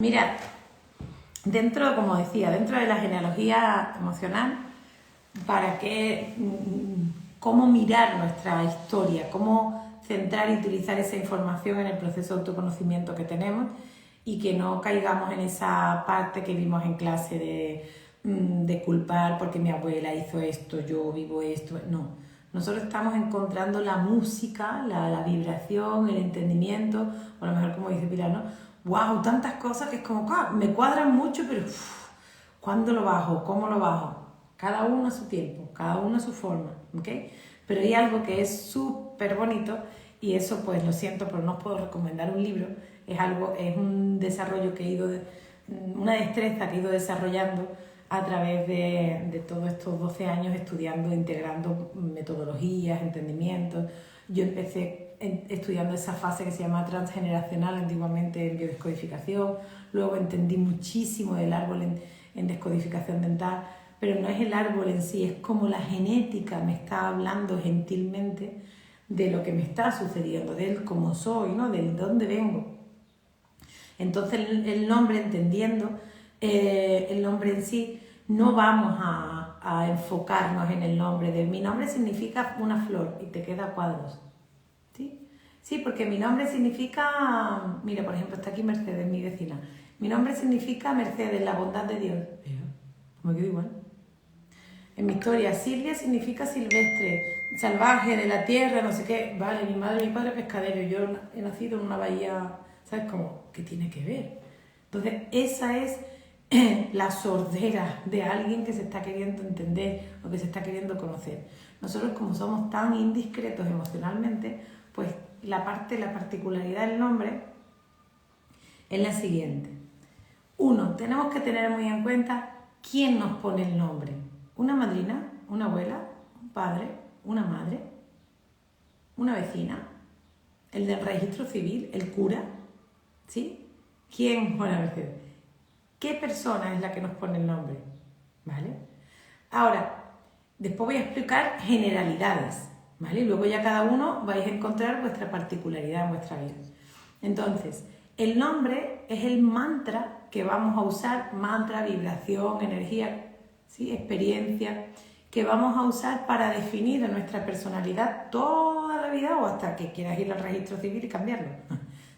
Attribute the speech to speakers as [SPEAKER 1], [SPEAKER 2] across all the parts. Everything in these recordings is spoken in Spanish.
[SPEAKER 1] Mira, dentro, como decía, dentro de la genealogía emocional, cómo mirar nuestra historia, cómo centrar y utilizar esa información en el proceso de autoconocimiento que tenemos y que no caigamos en esa parte que vimos en clase de culpar porque mi abuela hizo esto, yo vivo esto. No, nosotros estamos encontrando la música, la vibración, el entendimiento, o a lo mejor como dice Pilar, ¿no? ¡Wow! Tantas cosas que es como, me cuadran mucho, pero ¿cuándo lo bajo? ¿Cómo lo bajo? Cada uno a su tiempo, cada uno a su forma, ¿ok? Pero hay algo que es súper bonito y eso pues lo siento, pero no os puedo recomendar un libro, es un desarrollo que he ido, una destreza que he ido desarrollando a través de todos estos 12 años estudiando, integrando metodologías, entendimientos. Yo empecé estudiando esa fase que se llama transgeneracional, antiguamente en biodescodificación, luego entendí muchísimo del árbol en descodificación dental, pero no es el árbol en sí, es como la genética me está hablando gentilmente de lo que me está sucediendo, del cómo soy, ¿no? Del dónde vengo. Entonces el nombre, entendiendo el nombre en sí, no vamos a enfocarnos en el nombre. Mi nombre significa una flor y te queda cuadros. ¿Sí? Sí, porque mi nombre significa, mira, por ejemplo, está aquí Mercedes, mi vecina. Mi nombre significa Mercedes, la bondad de Dios. Me quedo igual. En mi historia, Silvia significa silvestre, salvaje, de la tierra, no sé qué. Vale, mi madre y mi padre pescadero. Yo he nacido en una bahía, ¿sabes cómo? ¿Qué tiene que ver? Entonces, esa es la sordera de alguien que se está queriendo entender o que se está queriendo conocer. Nosotros, como somos tan indiscretos emocionalmente, pues la particularidad del nombre es la siguiente. Uno, tenemos que tener muy en cuenta quién nos pone el nombre. Una madrina, una abuela, un padre, una madre, una vecina, el del registro civil, el cura, ¿sí? ¿Quién pone a veces? ¿Qué persona es la que nos pone el nombre? ¿Vale? Ahora, después voy a explicar generalidades, ¿vale? Y luego ya cada uno vais a encontrar vuestra particularidad en vuestra vida. Entonces, el nombre es el mantra que vamos a usar, mantra, vibración, energía, ¿sí? Experiencia, que vamos a usar para definir a nuestra personalidad toda la vida o hasta que quieras ir al registro civil y cambiarlo,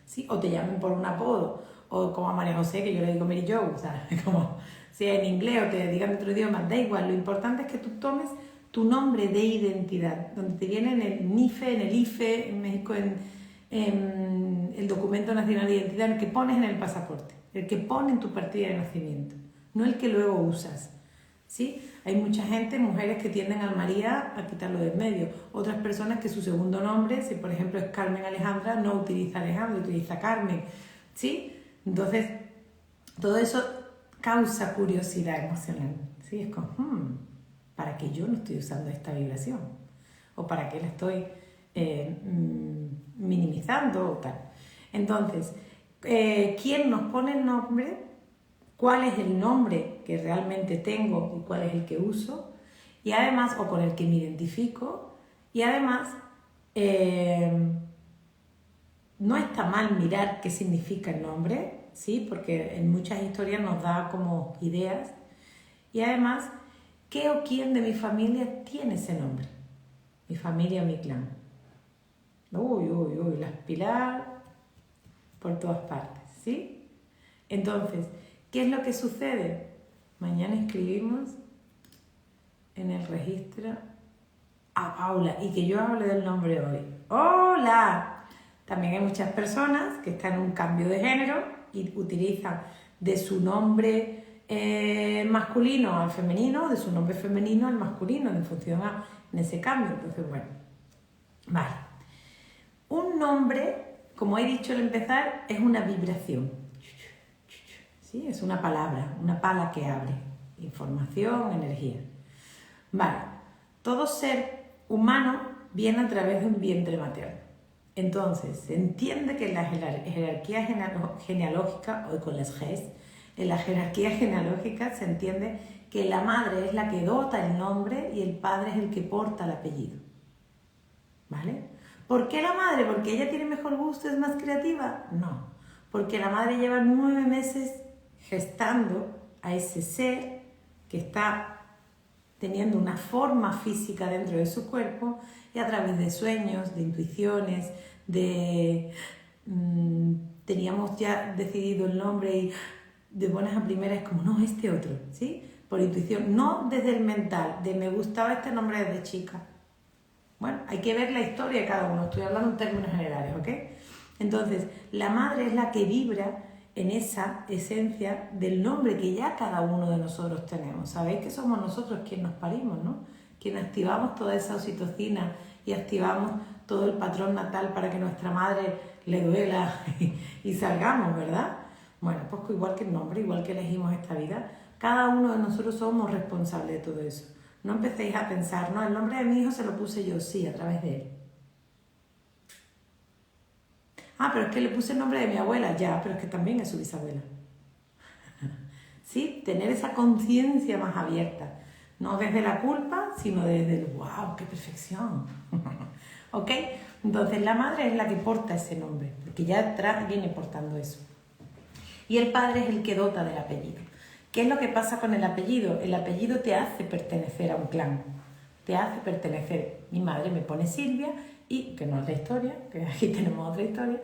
[SPEAKER 1] ¿sí? O te llamen por un apodo, o como a María José, que yo le digo Mary Jo, o sea, como sea en inglés o te digan en otro idioma, da igual, lo importante es que tú tomes tu nombre de identidad, donde te viene en el NIFE, en el IFE, en México, en el documento nacional de identidad, el que pones en el pasaporte, el que pone en tu partida de nacimiento, no el que luego usas, ¿sí? Hay mucha gente, mujeres que tienden al María a quitarlo del medio, otras personas que su segundo nombre, si por ejemplo es Carmen Alejandra, no utiliza Alejandra, utiliza Carmen, ¿sí? Entonces, todo eso causa curiosidad emocional, ¿sí? Es como, ¿para qué yo no estoy usando esta vibración? ¿O para qué la estoy minimizando o tal? Entonces, ¿quién nos pone el nombre? ¿Cuál es el nombre que realmente tengo y cuál es el que uso? Y además, o con el que me identifico, y además, no está mal mirar qué significa el nombre, ¿sí? Porque en muchas historias nos da como ideas. Y además, ¿qué o quién de mi familia tiene ese nombre? Mi familia o mi clan. Las Pilar por todas partes, ¿sí? Entonces, ¿qué es lo que sucede? Mañana escribimos en el registro a Paula y que yo hable del nombre hoy. ¡Hola! También hay muchas personas que están en un cambio de género y utilizan de su nombre masculino al femenino, de su nombre femenino al masculino, en función en ese cambio. Entonces, bueno, vale. Un nombre, como he dicho al empezar, es una vibración. ¿Sí? Es una palabra, una pala que abre. Información, energía. Vale. Todo ser humano viene a través de un vientre materno. Entonces, se entiende que en la jerarquía genealógica, o con las Gs, en la jerarquía genealógica se entiende que la madre es la que dota el nombre y el padre es el que porta el apellido. ¿Vale? ¿Por qué la madre? ¿Porque ella tiene mejor gusto, es más creativa? No. porque la madre lleva 9 meses gestando a ese ser que está teniendo una forma física dentro de su cuerpo y a través de sueños, de intuiciones, teníamos ya decidido el nombre y de buenas a primeras es como, no, este otro, ¿sí? Por intuición, no desde el mental, de me gustaba este nombre desde chica. Bueno, hay que ver la historia de cada uno, estoy hablando en términos generales, ¿ok? Entonces, la madre es la que vibra en esa esencia del nombre que ya cada uno de nosotros tenemos. Sabéis que somos nosotros quienes nos parimos, ¿no? Quienes activamos toda esa oxitocina y activamos todo el patrón natal para que nuestra madre le duela y salgamos, ¿verdad? Bueno, pues igual que el nombre, igual que elegimos esta vida, cada uno de nosotros somos responsables de todo eso. No empecéis a pensar, no, el nombre de mi hijo se lo puse yo, sí, a través de él. Ah, pero es que le puse el nombre de mi abuela, ya, pero es que también es su bisabuela. ¿Sí? Tener esa conciencia más abierta, no desde la culpa, sino desde el wow, qué perfección. ¿Ok? Entonces la madre es la que porta ese nombre, porque ya atrás viene portando eso. Y el padre es el que dota del apellido. ¿Qué es lo que pasa con el apellido? El apellido te hace pertenecer a un clan, te hace pertenecer. Mi madre me pone Silvia, y que no es la historia, que aquí tenemos otra historia.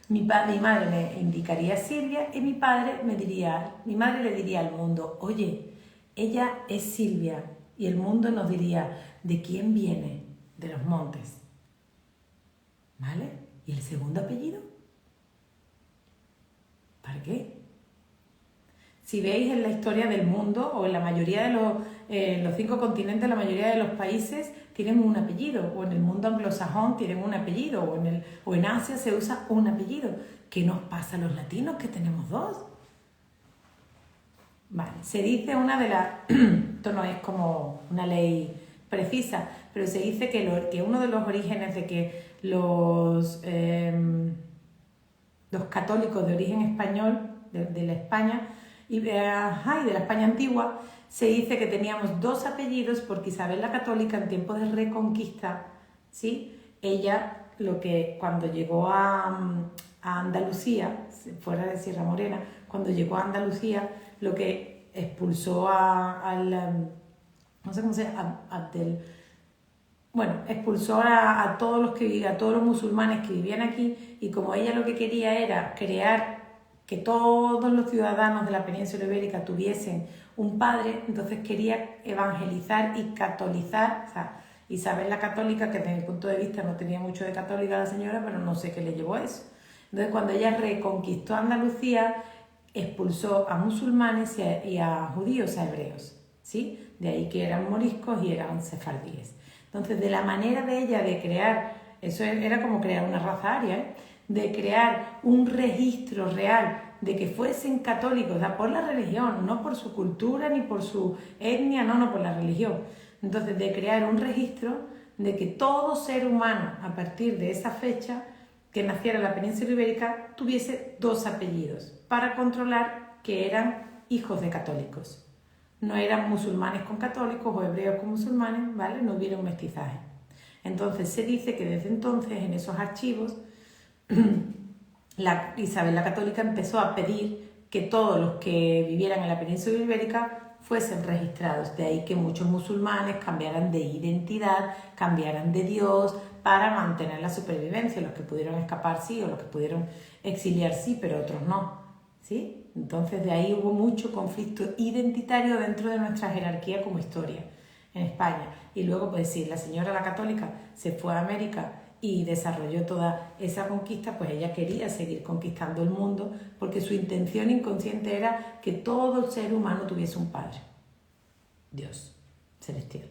[SPEAKER 1] Mi madre me indicaría Silvia y mi madre le diría al mundo, oye, ella es Silvia, y el mundo nos diría, ¿de quién viene? De los montes. ¿Vale? ¿Y el segundo apellido? ¿Para qué? Si veis en la historia del mundo, o en la mayoría de los 5 continentes, la mayoría de los países tienen un apellido, o en el mundo anglosajón tienen un apellido, o en Asia se usa un apellido. ¿Qué nos pasa a los latinos que tenemos 2? Vale, se dice esto no es como una ley precisa, pero se dice que uno de los orígenes de que los católicos de origen español, de la España, y de la España antigua, se dice que teníamos 2 apellidos porque Isabel la Católica en tiempos de Reconquista, ¿sí? Ella, cuando llegó a Andalucía, fuera de Sierra Morena, cuando llegó a Andalucía, lo que expulsó no sé cómo se llama, expulsó a todos los musulmanes que vivían aquí, y como ella lo que quería era crear que todos los ciudadanos de la península ibérica tuviesen un padre, entonces quería evangelizar y catolizar, o sea, Isabel la Católica, que desde mi punto de vista no tenía mucho de católica la señora, pero no sé qué le llevó a eso. Entonces cuando ella reconquistó Andalucía, expulsó a musulmanes y a judíos, a hebreos, ¿sí? De ahí que eran moriscos y eran sefardíes. Entonces, de la manera de ella de crear, eso era como crear una raza aria, ¿eh? De crear un registro real de que fuesen católicos, o sea, por la religión, no por su cultura ni por su etnia, no, por la religión. Entonces, de crear un registro de que todo ser humano, a partir de esa fecha, que naciera en la península ibérica, tuviese 2 apellidos, para controlar que eran hijos de católicos. No eran musulmanes con católicos o hebreos con musulmanes, ¿vale? No hubiera un mestizaje. Entonces se dice que desde entonces en esos archivos Isabel la Católica empezó a pedir que todos los que vivieran en la península ibérica fuesen registrados. De ahí que muchos musulmanes cambiaran de identidad, cambiaran de Dios para mantener la supervivencia. Los que pudieron escapar sí, o los que pudieron exiliar sí, pero otros no, ¿sí? Entonces de ahí hubo mucho conflicto identitario dentro de nuestra jerarquía como historia en España. Y luego, pues sí, la señora la Católica se fue a América y desarrolló toda esa conquista, pues ella quería seguir conquistando el mundo porque su intención inconsciente era que todo el ser humano tuviese un padre, Dios celestial.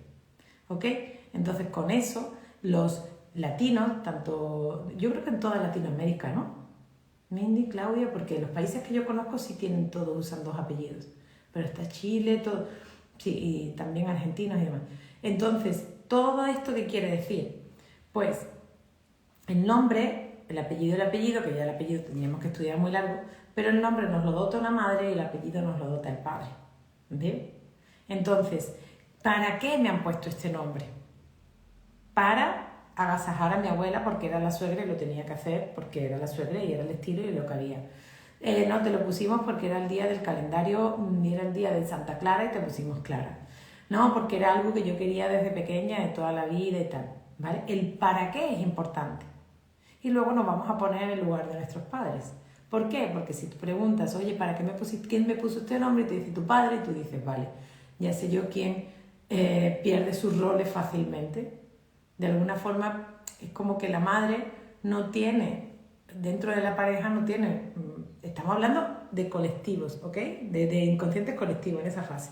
[SPEAKER 1] ¿Ok? Entonces con eso los latinos, yo creo que en toda Latinoamérica, ¿no? Mindy, Claudia, porque los países que yo conozco sí todos usan 2 apellidos, pero está Chile, todo, sí, y también argentinos y demás. Entonces, ¿todo esto qué quiere decir? Pues el nombre, el apellido, que ya el apellido tendríamos que estudiar muy largo, pero el nombre nos lo dota una madre y el apellido nos lo dota el padre. ¿Bien? Entonces, ¿para qué me han puesto este nombre? Para agasajar a mi abuela porque era la suegra y lo tenía que hacer porque era la suegra y era el estilo y lo que había. No, te lo pusimos porque era el día del calendario, era el día de Santa Clara y te pusimos Clara. No, porque era algo que yo quería desde pequeña, de toda la vida y tal, ¿vale? El para qué es importante. Y luego nos vamos a poner en el lugar de nuestros padres. ¿Por qué? Porque si tú preguntas, oye, ¿para qué me pusiste, quién me puso este nombre? Y te dice tu padre, y tú dices, vale, ya sé yo quién pierde sus roles fácilmente. De alguna forma es como que la madre no tiene, dentro de la pareja no tiene, estamos hablando de colectivos, ¿ok? De inconscientes colectivos en esa fase.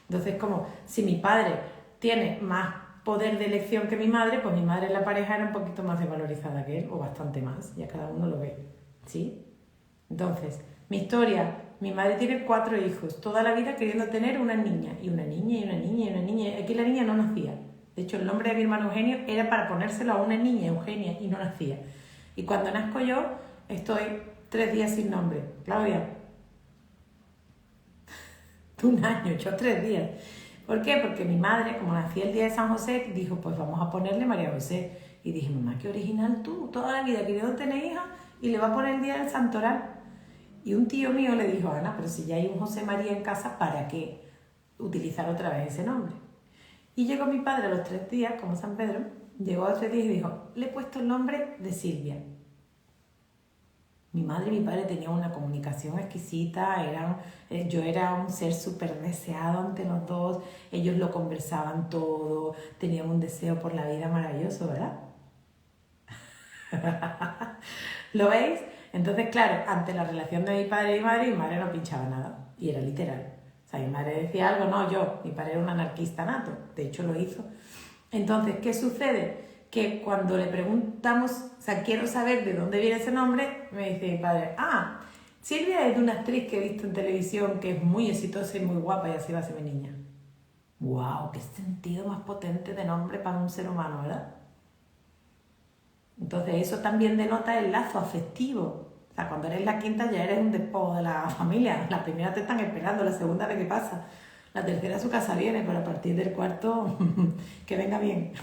[SPEAKER 1] Entonces, como si mi padre tiene más poder de elección que mi madre, pues mi madre en la pareja era un poquito más desvalorizada que él, o bastante más, ya cada uno lo ve, ¿sí? Entonces, mi historia, mi madre tiene 4 hijos, toda la vida queriendo tener una niña, y una niña, y una niña, y una niña, aquí la niña no nacía. De hecho, el nombre de mi hermano Eugenio era para ponérselo a una niña, Eugenia, y no nacía. Y cuando nazco yo, estoy 3 días sin nombre. Claudia, un año, yo 3 días. ¿Por qué? Porque mi madre, como nací el día de San José, dijo, pues vamos a ponerle María José. Y dije, mamá, qué original tú, toda la vida queriendo tener hija y le va a poner el día del santoral. Y un tío mío le dijo, Ana, pero si ya hay un José María en casa, ¿para qué utilizar otra vez ese nombre? Y llegó mi padre a los 3 días, como San Pedro, llegó a los 3 días y dijo, le he puesto el nombre de Silvia. Mi madre y mi padre tenían una comunicación exquisita, yo era un ser súper deseado ante los dos, ellos lo conversaban todo, tenían un deseo por la vida maravilloso, ¿verdad? ¿Lo veis? Entonces, claro, ante la relación de mi padre y mi madre no pinchaba nada, y era literal. O sea, mi madre decía algo, no, mi padre era un anarquista nato, de hecho lo hizo. Entonces, ¿qué sucede? Que cuando le preguntamos, o sea, quiero saber de dónde viene ese nombre, me dice mi padre, Silvia es de una actriz que he visto en televisión que es muy exitosa y muy guapa y así va a ser mi niña. ¡Wow! ¡Qué sentido más potente de nombre para un ser humano!, ¿verdad? Entonces eso también denota el lazo afectivo. O sea, cuando eres la quinta ya eres un despojo de la familia. La primera te están esperando, la segunda ve qué pasa. La tercera a su casa viene, pero a partir del cuarto que venga bien.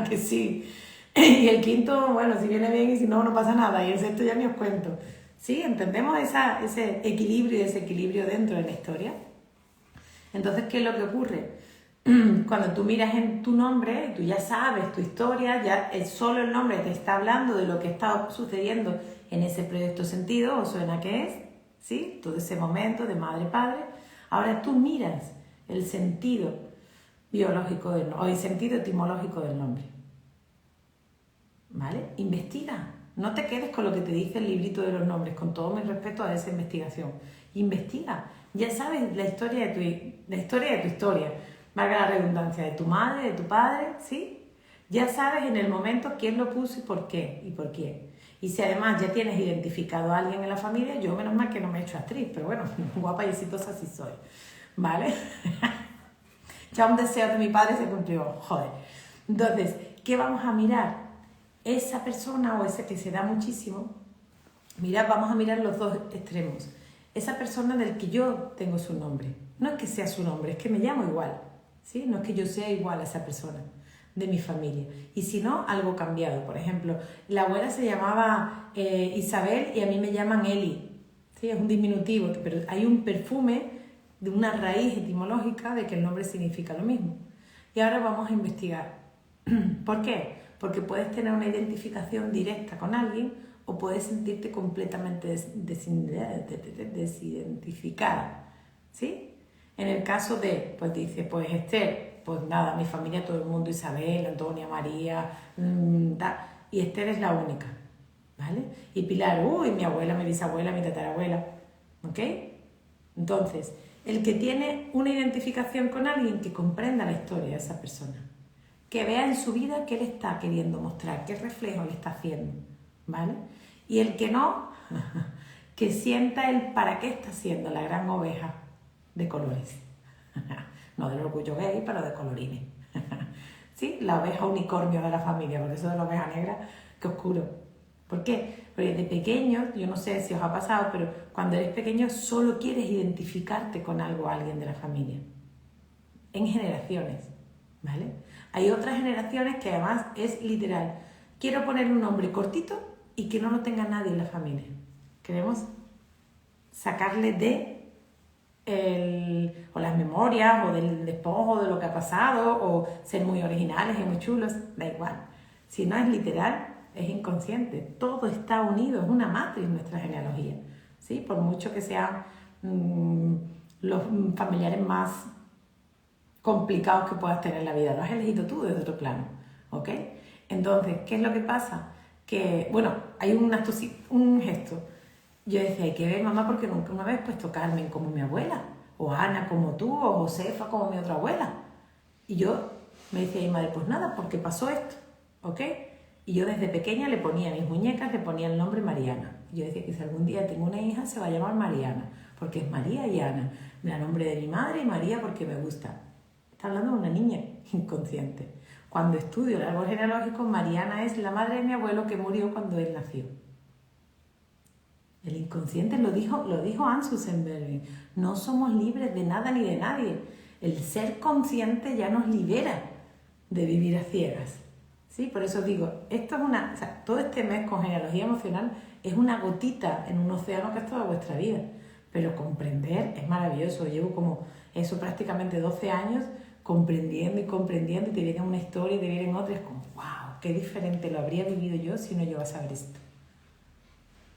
[SPEAKER 1] Que sí. Y el quinto, bueno, si viene bien y si no, no pasa nada. Y el sexto ya ni os cuento. ¿Sí? ¿Entendemos ese equilibrio y desequilibrio dentro de la historia? Entonces, ¿qué es lo que ocurre? Cuando tú miras en tu nombre, tú ya sabes tu historia, ya solo el nombre te está hablando de lo que está sucediendo en ese proyecto sentido, o suena que es, ¿sí? Todo ese momento de madre-padre. Ahora tú miras el sentido biológico o el sentido etimológico del nombre. ¿Vale? Investiga. No te quedes con lo que te dice el librito de los nombres, con todo mi respeto a esa investigación. Investiga. Ya sabes la historia de tu historia. Valga la redundancia, de tu madre, de tu padre, ¿sí? Ya sabes en el momento quién lo puso y por qué, y por quién. Y si además ya tienes identificado a alguien en la familia, yo menos mal que no me he hecho actriz, pero bueno, guapa y exitosa sí soy, ¿vale? Ya un deseo de mi padre se cumplió, joder. Entonces, ¿qué vamos a mirar? Esa persona o ese que se da muchísimo, mira, vamos a mirar los dos extremos. Esa persona del que yo tengo su nombre, no es que sea su nombre, es que me llamo igual, ¿sí? No es que yo sea igual a esa persona de mi familia. Y si no, algo cambiado. Por ejemplo, la abuela se llamaba Isabel y a mí me llaman Eli, ¿sí? Es un diminutivo, pero hay un perfume de una raíz etimológica de que el nombre significa lo mismo. Y ahora vamos a investigar. ¿Por qué? Porque puedes tener una identificación directa con alguien o puedes sentirte completamente desidentificada, ¿sí? En el caso de, pues dice, pues Esther, pues nada, mi familia, todo el mundo, Isabel, Antonia, María, y Esther es la única, ¿vale? Y Pilar, mi abuela, mi bisabuela, mi tatarabuela, ¿ok? Entonces, el que tiene una identificación con alguien que comprenda la historia de esa persona, que vea en su vida qué le está queriendo mostrar, qué reflejo le está haciendo, ¿vale? Y el que no, que sienta el para qué está siendo la gran oveja de colores. No del orgullo gay, pero de colorines. ¿Sí? La oveja unicornio de la familia, por eso de la oveja negra, qué oscuro. ¿Por qué? Porque de pequeño, yo no sé si os ha pasado, pero cuando eres pequeño solo quieres identificarte con algo, alguien de la familia. En generaciones, ¿vale? Hay otras generaciones que además es literal. Quiero poner un nombre cortito y que no lo tenga nadie en la familia. ¿Queremos? sacarle o las memorias, o del despojo de lo que ha pasado, o ser muy originales y muy chulos, da igual. Si no es literal, es inconsciente. Todo está unido, es una matriz nuestra genealogía, ¿sí? Por mucho que sean los familiares más complicados que puedas tener en la vida, lo has elegido tú desde otro plano, ¿ok? Entonces, ¿qué es lo que pasa? Que, bueno, hay un gesto. Yo decía, hay que ver, mamá, porque nunca me habéis puesto Carmen como mi abuela, o Ana como tú, o Josefa como mi otra abuela. Y yo me decía mi madre, pues nada, porque pasó esto, ¿ok? Y yo desde pequeña le ponía a mis muñecas, le ponía el nombre Mariana. Y yo decía que si algún día tengo una hija se va a llamar Mariana, porque es María y Ana. Me da nombre de mi madre y María porque me gusta. Está hablando de una niña inconsciente. Cuando estudio el árbol genealógico, Mariana es la madre de mi abuelo que murió cuando él nació. El inconsciente lo dijo Hans Susenberg. No somos libres de nada ni de nadie. El ser consciente ya nos libera de vivir a ciegas. ¿Sí? Por eso digo, esto es todo este mes con genealogía emocional es una gotita en un océano que es toda vuestra vida. Pero comprender es maravilloso. Llevo como eso prácticamente 12 años comprendiendo y comprendiendo, y te viene una historia y te vienen otras, como wow, qué diferente lo habría vivido yo si no llego a saber esto.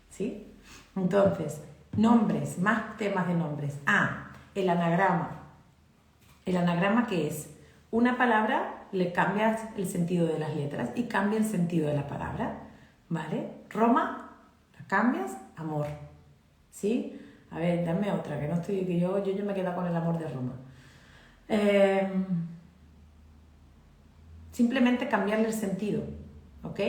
[SPEAKER 1] ¿Sí? Entonces, nombres, más temas de nombres. El anagrama. ¿El anagrama qué es? Una palabra, le cambias el sentido de las letras y cambia el sentido de la palabra, ¿vale? Roma, la cambias, amor, ¿sí? A ver, dame otra, que no estoy, que yo me he quedado con el amor de Roma. Simplemente cambiarle el sentido, ¿ok?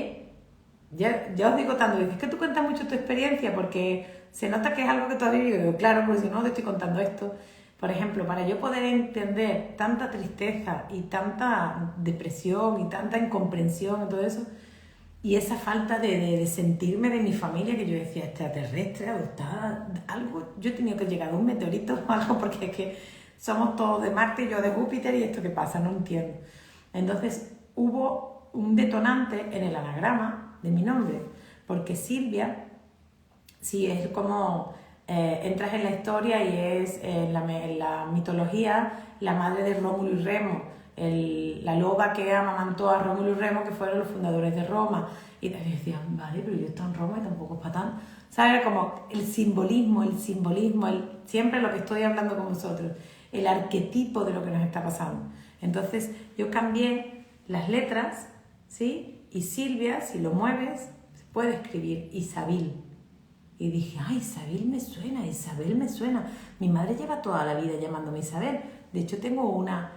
[SPEAKER 1] Ya os digo tanto, dices que tú cuentas mucho tu experiencia porque se nota que es algo que tú has vivido. Digo, claro, porque si no te estoy contando esto. Por ejemplo, para yo poder entender tanta tristeza y tanta depresión y tanta incomprensión y todo eso, y esa falta de sentirme de mi familia, que yo decía extraterrestre, adoptada, algo, yo he tenido que llegar a un meteorito o algo, porque es que somos todos de Marte y yo de Júpiter, y esto qué pasa, no entiendo. Entonces hubo un detonante en el anagrama de mi nombre, porque Silvia, sí, es como entras en la historia y es en la mitología la madre de Rómulo y Remo, la loba que amamantó a Rómulo y Remo, que fueron los fundadores de Roma. Y te decían, vale, pero yo estoy en Roma y tampoco es para tanto. ¿Sabes? Como el simbolismo, siempre lo que estoy hablando con vosotros, el arquetipo de lo que nos está pasando. Entonces yo cambié las letras, ¿sí? Y Silvia, si lo mueves, se puede escribir Isabil. Y dije, Isabel me suena, Isabel me suena. Mi madre lleva toda la vida llamándome Isabel. De hecho, tengo una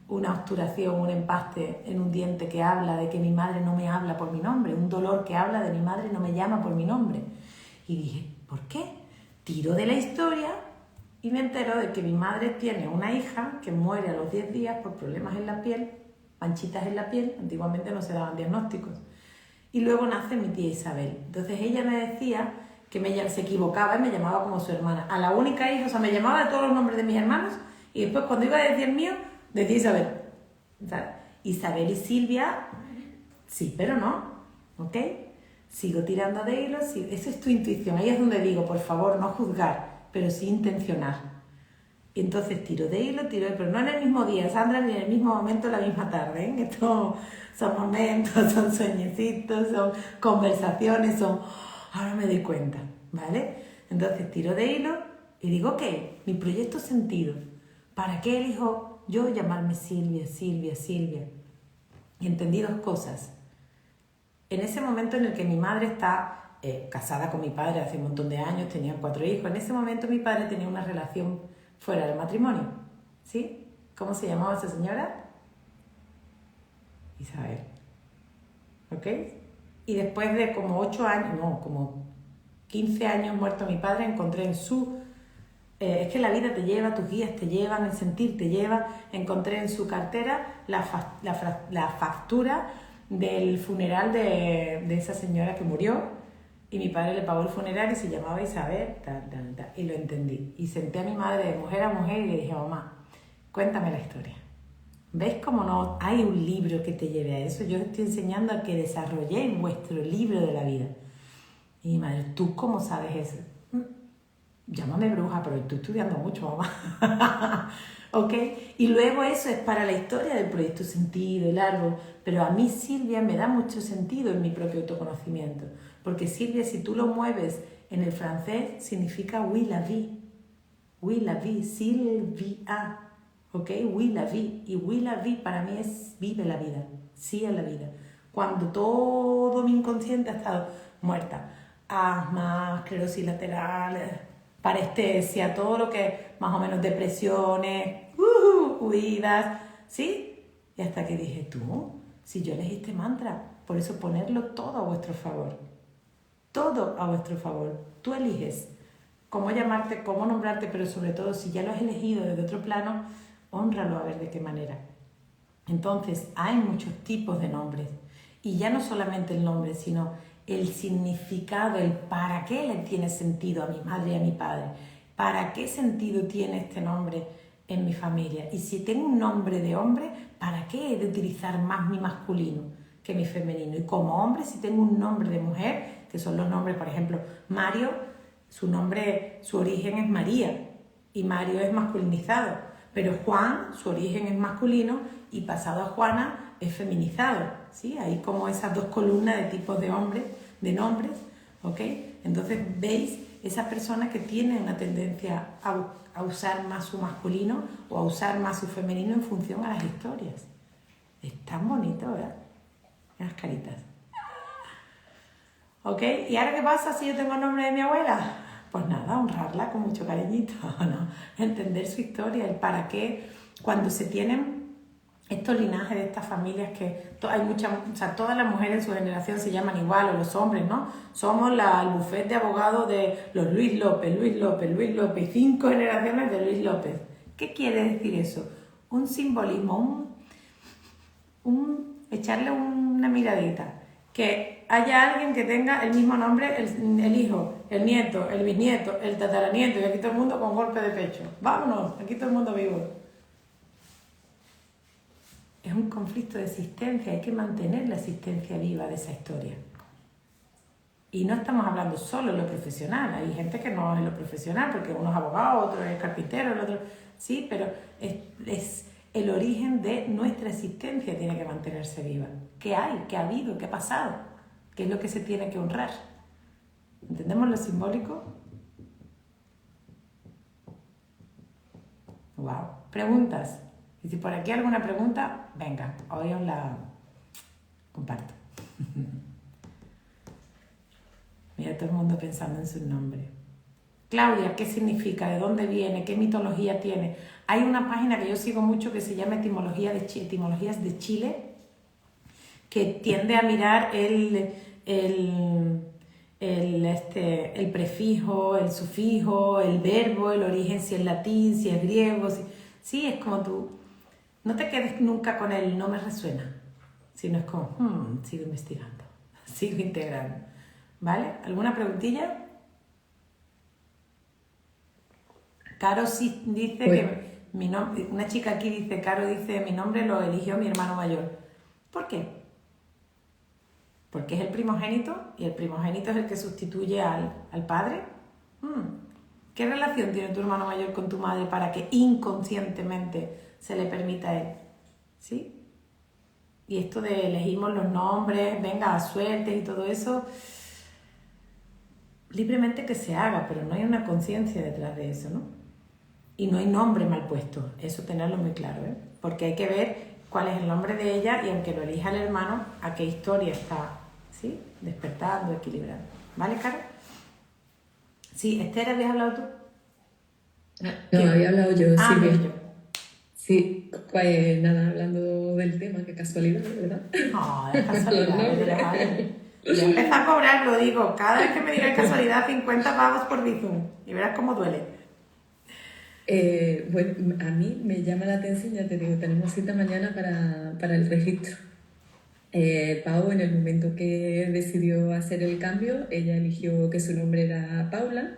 [SPEAKER 1] obturación, un empaste en un diente que habla de que mi madre no me habla por mi nombre, un dolor que habla de mi madre no me llama por mi nombre. Y dije, ¿por qué? Tiro de la historia y me entero de que mi madre tiene una hija que muere a los 10 días por problemas en la piel, manchitas en la piel, antiguamente no se daban diagnósticos. Y luego nace mi tía Isabel. Entonces ella me decía que se equivocaba y me llamaba como su hermana. A la única hija, o sea, me llamaba de todos los nombres de mis hermanos, y después cuando iba a decir el mío, decía Isabel. ¿Sabes? Isabel y Silvia, sí, pero no, ¿ok? Sigo tirando de hilos, sí, esa es tu intuición, ahí es donde digo, por favor, no juzgar, pero sí intencionar. Y entonces tiro de hilo, pero no en el mismo día, Sandra, ni en el mismo momento, la misma tarde, ¿eh? Esto son momentos, son sueñecitos, son conversaciones, ahora me doy cuenta, ¿vale? Entonces tiro de hilo y digo, ok, mi proyecto sentido, ¿para qué elijo yo llamarme Silvia? Y entendí dos cosas. En ese momento en el que mi madre está casada con mi padre hace un montón de años, tenían 4 hijos, en ese momento mi padre tenía una relación fuera del matrimonio, ¿sí? ¿Cómo se llamaba esa señora? Isabel, ¿ok? Y después de como 8 años, no, como 15 años muerto mi padre, encontré en su... es que la vida te lleva, tus guías te llevan, el sentir te lleva. Encontré en su cartera la factura del funeral de esa señora que murió, y mi padre le pagó el funeral y se llamaba Isabel, y lo entendí. Y senté a mi madre de mujer a mujer y le dije, mamá, cuéntame la historia. ¿Ves cómo no hay un libro que te lleve a eso? Yo estoy enseñando a que desarrolléis vuestro libro de la vida. Y mi madre, ¿tú cómo sabes eso? Llámame bruja, pero estoy estudiando mucho, mamá. ¿Ok? Y luego eso es para la historia del proyecto sentido, el árbol. Pero a mí Silvia me da mucho sentido en mi propio autoconocimiento. Porque Silvia, si tú lo mueves en el francés, significa oui la vie. Oui la vie, Silvia. ¿Ok? Oui la vie. Y oui la vie para mí es vive la vida. Sí a la vida. Cuando todo mi inconsciente ha estado muerta. Asma, esclerosis lateral, parestesia, todo lo que más o menos depresiones, huidas, ¿sí? Y hasta que dije, tú, si yo elegí este mantra, por eso ponerlo todo a vuestro favor. Todo a vuestro favor. Tú eliges cómo llamarte, cómo nombrarte, pero sobre todo si ya lo has elegido desde otro plano, hónralo a ver de qué manera. Entonces, hay muchos tipos de nombres. Y ya no solamente el nombre, sino el significado, el para qué le tiene sentido a mi madre y a mi padre. ¿Para qué sentido tiene este nombre en mi familia? Y si tengo un nombre de hombre, ¿para qué he de utilizar más mi masculino que mi femenino? Y como hombre, si tengo un nombre de mujer, que son los nombres, por ejemplo, Mario, su nombre, su origen es María, y Mario es masculinizado. Pero Juan, su origen es masculino y pasado a Juana es feminizado, ¿sí? Hay como esas dos columnas de tipos de hombres, de nombres, ¿ok? Entonces veis esas personas que tienen una tendencia a usar más su masculino o a usar más su femenino en función a las historias. Es tan bonito, ¿verdad? Las caritas. ¿Ok? ¿Y ahora qué pasa si yo tengo el nombre de mi abuela? Pues nada, honrarla con mucho cariñito, ¿no? Entender su historia, el para qué, cuando se tienen estos linajes de estas familias que hay muchas, o sea, todas las mujeres en su generación se llaman igual, o los hombres, ¿no? Somos el bufete de abogados de los Luis López, Luis López, Luis López, 5 generaciones de Luis López. ¿Qué quiere decir eso? Un simbolismo, echarle una miradita. Que haya alguien que tenga el mismo nombre, el hijo, el nieto, el bisnieto, el tataranieto, y aquí todo el mundo con golpe de pecho. Vámonos, aquí todo el mundo vivo. Es un conflicto de existencia, hay que mantener la existencia viva de esa historia. Y no estamos hablando solo de lo profesional, hay gente que no es en lo profesional, porque uno es abogado, otro es carpintero, el otro... Sí, pero es el origen de nuestra existencia tiene que mantenerse viva. ¿Qué hay? ¿Qué ha habido? ¿Qué ha pasado? ¿Qué es lo que se tiene que honrar? ¿Entendemos lo simbólico? Wow. Preguntas. Y si por aquí hay alguna pregunta, venga, hoy os la comparto. Mira, todo el mundo pensando en su nombre. Claudia, ¿qué significa? ¿De dónde viene? ¿Qué mitología tiene? Hay una página que yo sigo mucho que se llama Etimologías de Chile, que tiende a mirar el prefijo, el sufijo, el verbo, el origen, si es latín, si es griego. Sí, es como tú. No te quedes nunca con el no me resuena, sino es como, sigo investigando, sigo integrando. ¿Vale? ¿Alguna preguntilla? Caro sí dice
[SPEAKER 2] Pues,
[SPEAKER 1] que una chica aquí dice, Caro dice, mi nombre lo eligió mi hermano mayor. ¿Por qué? Porque es el primogénito y el primogénito es el que sustituye al padre. ¿Qué relación tiene tu hermano mayor con tu madre para que inconscientemente se le permita a él? ¿Sí? Y esto de elegimos los nombres, venga, suerte y todo eso, libremente que se haga, pero no hay una conciencia detrás de eso, ¿no? Y no hay nombre mal puesto, eso tenerlo muy claro, ¿eh? Porque hay que ver cuál es el nombre de ella y aunque lo elija el hermano, a qué historia está, ¿sí? Despertando, equilibrando. ¿Vale, Caro? Sí, Esther, ¿habías hablado tú?
[SPEAKER 2] no, había hablado yo,
[SPEAKER 1] Ah,
[SPEAKER 2] Silvia.
[SPEAKER 1] yo.
[SPEAKER 2] Sí, pues nada, hablando del tema, qué casualidad, ¿verdad?
[SPEAKER 1] No, es
[SPEAKER 2] Los
[SPEAKER 1] casualidad,
[SPEAKER 2] nombres.
[SPEAKER 1] ya empecé a cobrar, lo digo, cada vez que me diga casualidad, 50 pavos por Bizum. Y verás cómo duele.
[SPEAKER 2] Bueno, a mí me llama la atención, ya te digo, tenemos cita mañana para el registro. Pau, en el momento que decidió hacer el cambio, ella eligió que su nombre era Paula.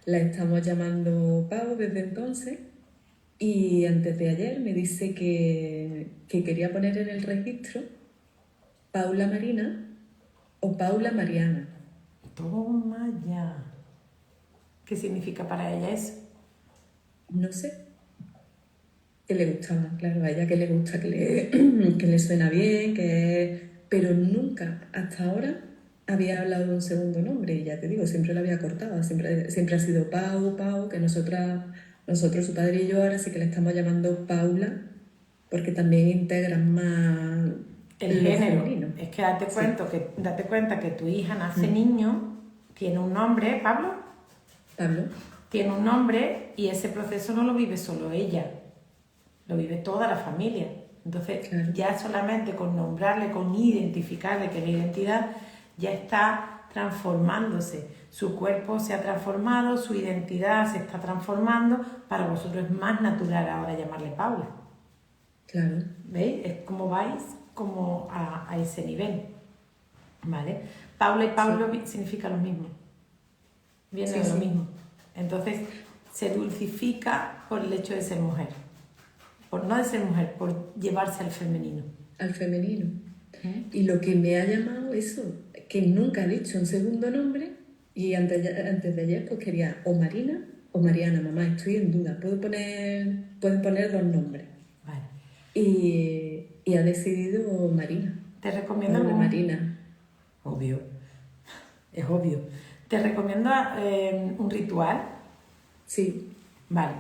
[SPEAKER 2] La estamos llamando Pau desde entonces. Y antes de ayer me dice que quería poner en el registro Paula Marina o Paula Mariana.
[SPEAKER 1] Toma ya. ¿Qué significa para ella eso?
[SPEAKER 2] No sé. Que le gustaba, claro, a ella que le gusta, que le suena bien, pero nunca hasta ahora había hablado de un segundo nombre y ya te digo, siempre lo había cortado, siempre ha sido Pau, que nosotros, su padre y yo, ahora sí que le estamos llamando Paula, porque también integran más
[SPEAKER 1] El
[SPEAKER 2] lo
[SPEAKER 1] género.
[SPEAKER 2] femenino.
[SPEAKER 1] Es que date cuenta que tu hija nace niño, tiene un nombre,
[SPEAKER 2] Pablo,
[SPEAKER 1] tiene un nombre y ese proceso no lo vive solo ella, lo vive toda la familia. Entonces,
[SPEAKER 2] claro.
[SPEAKER 1] ya solamente con nombrarle, con identificarle que es la identidad, ya está transformándose. Su cuerpo se ha transformado, su identidad se está transformando. Para vosotros es más natural ahora llamarle Paula.
[SPEAKER 2] Claro.
[SPEAKER 1] ¿Veis? Es como vais como a ese nivel. ¿Vale? Paula y Pablo significa lo mismo. Viene de lo mismo. Entonces, se dulcifica por el hecho de ser mujer. Por no de ser mujer, por llevarse al femenino.
[SPEAKER 2] Al femenino. Y lo que me ha llamado eso, que nunca ha dicho un segundo nombre, y antes de ayer pues quería o Marina o Mariana, mamá, estoy en duda, pueden poner dos nombres.
[SPEAKER 1] Vale.
[SPEAKER 2] Y ha decidido Marina.
[SPEAKER 1] Te recomiendo
[SPEAKER 2] Marina.
[SPEAKER 1] Obvio, es obvio. Te recomiendo un ritual.
[SPEAKER 2] Sí.
[SPEAKER 1] Vale.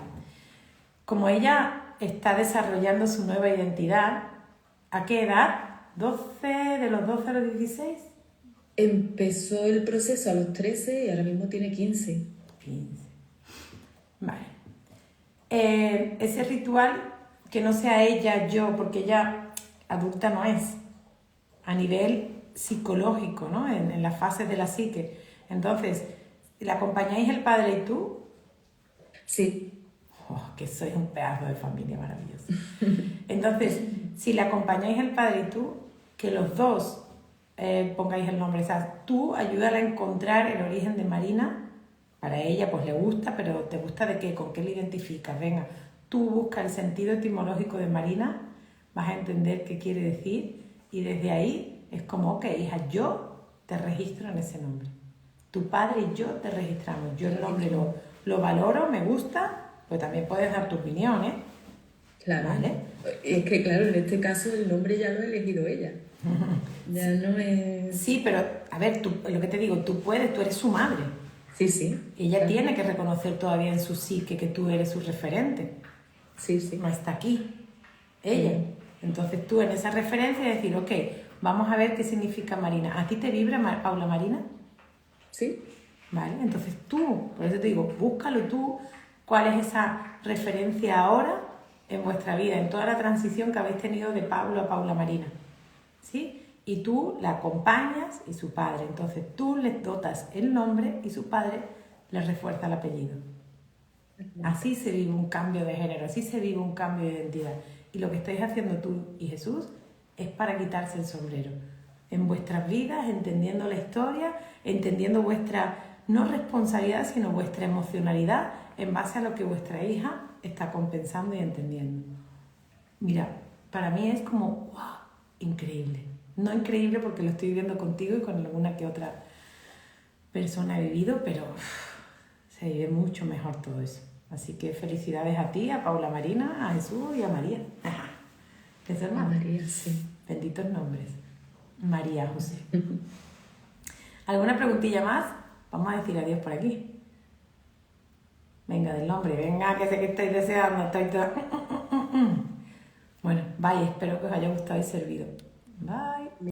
[SPEAKER 1] Como ella está desarrollando su nueva identidad, ¿a qué edad? ¿12? ¿De los 12 a los 16?
[SPEAKER 2] Empezó el proceso a los 13 y ahora mismo tiene 15.
[SPEAKER 1] 15. Vale. Ese ritual, que no sea ella, yo, porque ella adulta no es, a nivel psicológico, ¿no? En las fases de la psique. Entonces, ¿le acompañáis el padre y tú?
[SPEAKER 2] Sí.
[SPEAKER 1] Oh, que sois un pedazo de familia maravillosa. Entonces, si le acompañáis el padre y tú, que los dos pongáis el nombre. O sea, tú ayúdale a encontrar el origen de Marina. Para ella, pues le gusta, pero ¿te gusta de qué? ¿Con qué le identificas? Venga, tú busca el sentido etimológico de Marina, vas a entender qué quiere decir y desde ahí es como, ok, hija, yo te registro en ese nombre. Tu padre y yo te registramos. Yo el nombre lo valoro, me gusta, pues también puedes dar tu opinión, ¿eh?
[SPEAKER 2] Claro.
[SPEAKER 1] ¿Vale?
[SPEAKER 2] Es que claro, en este caso el nombre ya lo ha elegido ella. Ya no es...
[SPEAKER 1] Sí, pero a ver, lo que te digo, tú eres su madre.
[SPEAKER 2] Sí.
[SPEAKER 1] Ella tiene que reconocer todavía en su psique que tú eres su referente.
[SPEAKER 2] Sí.
[SPEAKER 1] No está aquí. Ella. Entonces tú en esa referencia decir, ok, vamos a ver qué significa Marina. ¿A ti te vibra Paula Marina?
[SPEAKER 2] Sí.
[SPEAKER 1] Vale, entonces tú, por eso te digo, búscalo tú, cuál es esa referencia ahora en vuestra vida, en toda la transición que habéis tenido de Pablo a Paula Marina. ¿Sí? Y tú la acompañas y su padre. Entonces tú le dotas el nombre y su padre le refuerza el apellido. Así se vive un cambio de género, así se vive un cambio de identidad. Y lo que estáis haciendo tú y Jesús es para quitarse el sombrero. En vuestras vidas, entendiendo la historia, entendiendo vuestra, no responsabilidad, sino vuestra emocionalidad en base a lo que vuestra hija está compensando y entendiendo. Mira, para mí es como, wow, increíble. No increíble porque lo estoy viviendo contigo y con alguna que otra persona he vivido, pero se vive mucho mejor todo eso. Así que felicidades a ti, a Paula Marina, a Jesús y a María. ¿Es hermano?
[SPEAKER 2] María, sí.
[SPEAKER 1] Benditos nombres. María José. ¿Alguna preguntilla más? Vamos a decir adiós por aquí. Venga, del nombre. Venga, que sé que estáis deseando. Estoy toda... Bueno, bye. Espero que os haya gustado y servido. Bye.